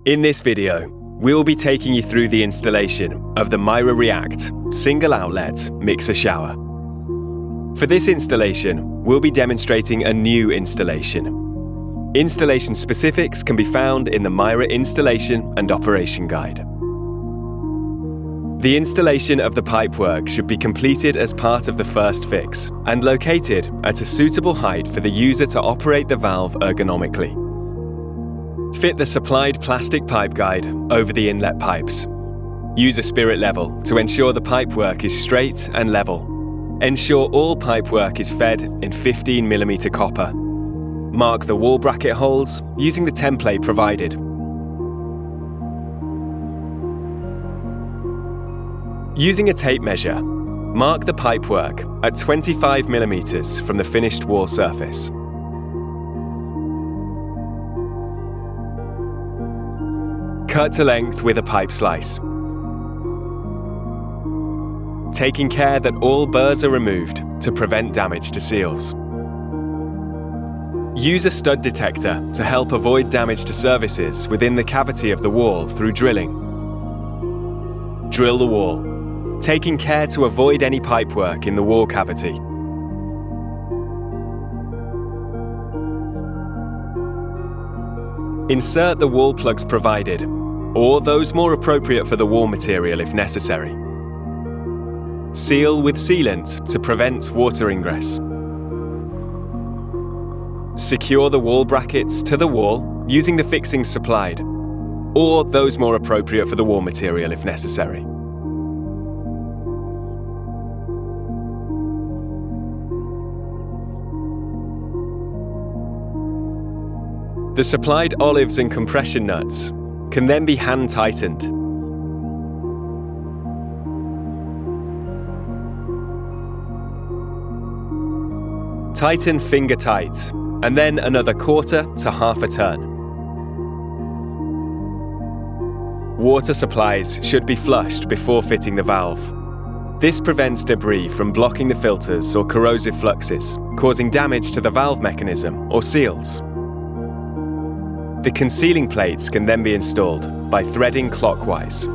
In this video, we'll be taking you through the installation of the Mira React single outlet mixer shower. For this installation, we'll be demonstrating a new installation. Installation specifics can be found in the Mira installation and operation guide. The installation of the pipework should be completed as part of the first fix and located at a suitable height for the user to operate the valve ergonomically. Fit the supplied plastic pipe guide over the inlet pipes. Use a spirit level to ensure the pipework is straight and level. Ensure all pipework is fed in 15mm copper. Mark the wall bracket holes using the template provided. Using a tape measure, mark the pipework at 25mm from the finished wall surface. Cut to length with a pipe slice. Taking care that all burrs are removed to prevent damage to seals. Use a stud detector to help avoid damage to surfaces within the cavity of the wall through drilling. Drill the wall, taking care to avoid any pipework in the wall cavity. Insert the wall plugs provided, or those more appropriate for the wall material if necessary. Seal with sealant to prevent water ingress. Secure the wall brackets to the wall using the fixings supplied, or those more appropriate for the wall material if necessary. The supplied olives and compression nuts can then be hand tightened. Tighten finger tight, and then another quarter to half a turn. Water supplies should be flushed before fitting the valve. This prevents debris from blocking the filters or corrosive fluxes, causing damage to the valve mechanism or seals. The concealing plates can then be installed by threading clockwise.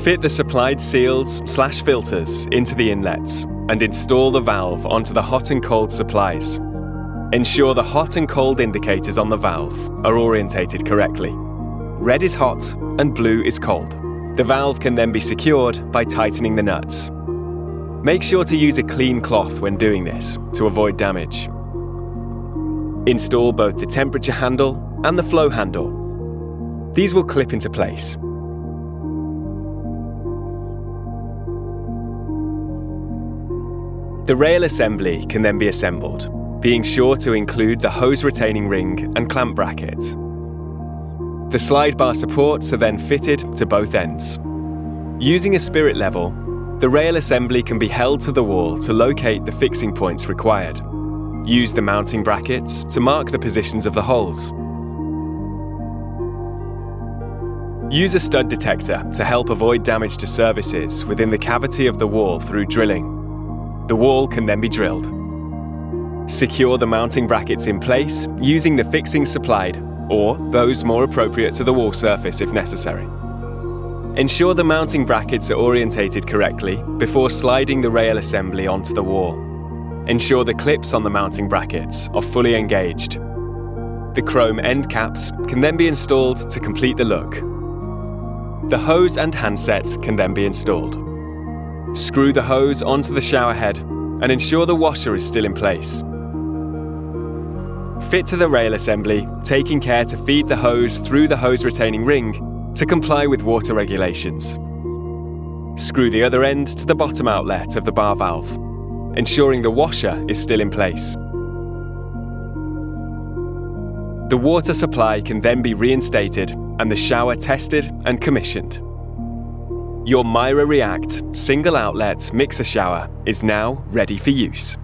Fit the supplied seals/filters into the inlets and install the valve onto the hot and cold supplies. Ensure the hot and cold indicators on the valve are orientated correctly. Red is hot and blue is cold. The valve can then be secured by tightening the nuts. Make sure to use a clean cloth when doing this to avoid damage. Install both the temperature handle and the flow handle. These will clip into place. The rail assembly can then be assembled, being sure to include the hose retaining ring and clamp bracket. The slide bar supports are then fitted to both ends. Using a spirit level, the rail assembly can be held to the wall to locate the fixing points required. Use the mounting brackets to mark the positions of the holes. Use a stud detector to help avoid damage to surfaces within the cavity of the wall through drilling. The wall can then be drilled. Secure the mounting brackets in place using the fixings supplied, or those more appropriate to the wall surface if necessary. Ensure the mounting brackets are orientated correctly before sliding the rail assembly onto the wall. Ensure the clips on the mounting brackets are fully engaged. The chrome end caps can then be installed to complete the look. The hose and handset can then be installed. Screw the hose onto the shower head and ensure the washer is still in place. Fit to the rail assembly, taking care to feed the hose through the hose retaining ring to comply with water regulations. Screw the other end to the bottom outlet of the bar valve, ensuring the washer is still in place. The water supply can then be reinstated and the shower tested and commissioned. Your Mira React single outlet mixer shower is now ready for use.